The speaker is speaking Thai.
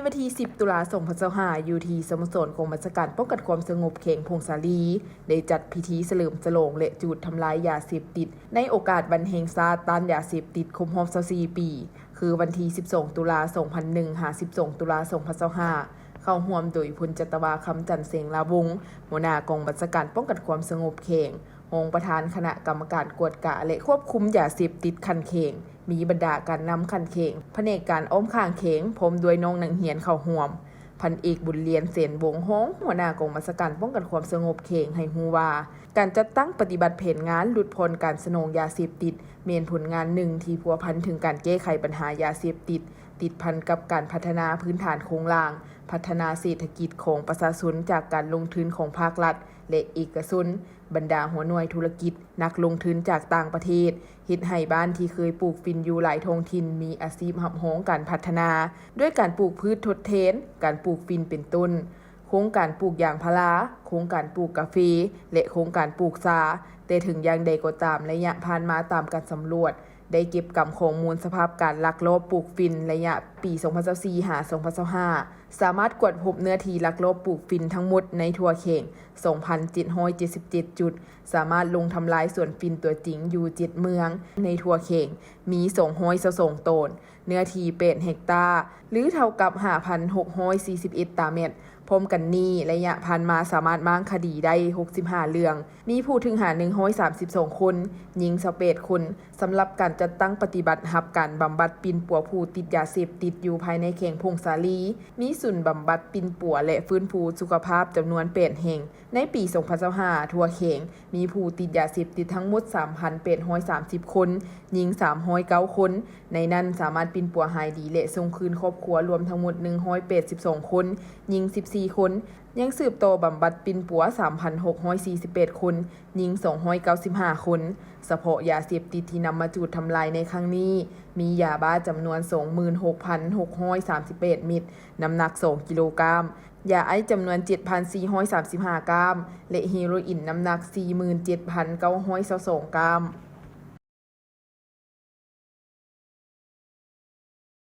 วันที่ 10 ตุลาคม 2025อยู่ที่สโมสรกองบัญชาการป้องกันความสงบเขตพงศาลีได้จัดพิธีเฉลิมฉลองและจุดทำลายยาเสพติดในโอกาสวันแห่งชาติต้านยาเสพติดครบรอบ24 ปีคือวันที่ 12 ตุลาคม 2001 หา 12 ตุลาคม 2025เข้าร่วมโดยพลจัตวาคำจันทร์เสงลาวงศ์หัวหน้ากองบัญชาการป้องกันความสงบเขตองค์ประธานคณะกรรมการกวดกะและควบคุมยาเสพติดคันเขงมีบรรดาการนำคันเขงแผนกการอ้อมข้างเขงพร้อมด้วยน้องนังเหียนเข้าห่วมพันเอกบุญเรียนเสนวงฮ้องหัวหน้ากองบัญชาการป้องกันความสงบเขงให้ฮู้ว่าการจัดตั้งปฏิบัติแผนงานหลุดพ้นการสนองยาเสพติดเมนผลงานหนึ่งที่พัวพันถึงการแก้ไขปัญหายาเสพติดติดพันกับการพัฒนาพื้นฐานโครงสร้างพัฒนาเศรษฐกิจของประชาชนจากการลงทุนของภาครัฐและเอกชนบรรดาหัวหน่วยธุรกิจนักลงทุนจากต่างประเทศเฮ็ดให้บ้านที่เคยปลูกฟินอยู่หลายท้องถิ่นมีอาชีพหับฮ้องการพัฒนาด้วยการปลูกพืชทดแทนการปลูกฟินเป็นต้นโครงการปลูกยางพาราโครงการปลูกกาแฟและโครงการปลูกชาแต่ถึงอย่างใดก็ตามระยะผ่านมาตามการสำรวจได้เก็บกำข้อมูลสภาพการลักลอบปลูกฟินระยะปี 2024 หา 2025 สามารถกวดพบเนื้อที่ลักลอบปลูกฟินทั้งหมดในทั่วเขต 2,777 จุดสามารถลงทำลายสวนฟินตัวจริงอยู่ 7 เมืองในทั่วเขตมี222ตนเนื้อที่8เฮกตาร์หรือเท่ากับ 5,641 ตารางเมตรพร้อมกันนี้ระยะผ่านมาสามารถม้างคดีได้65เรื่องมีผู้ถึงหา132คนหญิง21คนสำหรับการจัดตั้งปฏิบัติหับการบำบัดปิ่นปัวผู้ติดยาเสพติดอยู่ภายในเขตพงศาลีมีศูนย์บำบัดปิ่นปัวและฟื้นฟูสุขภาพจำนวน8แห่งในปี 2025ทั่วเขตมีผู้ติดยาเสพติดทั้งหมด 3,830 คนหญิง309คนในนั้นสามารถปิ่นปัวหายดีและส่งคืนครอบครัวรวมทั้งหมด182คนหญิง14คนยังสืบโตบำบัดปิ่นปัว 3,648 คนหญิง295คนเฉพาะยาเสพติดที่นำมาจูดทำลายในครั้งนี้มียาบ้าจำนวน 26,638 เม็ดน้ำหนัก2กิโลกรัมยาไอซ์จำนวน 7,435 กรัมและเฮโรอีนน้ำหนัก 47,922 กรัม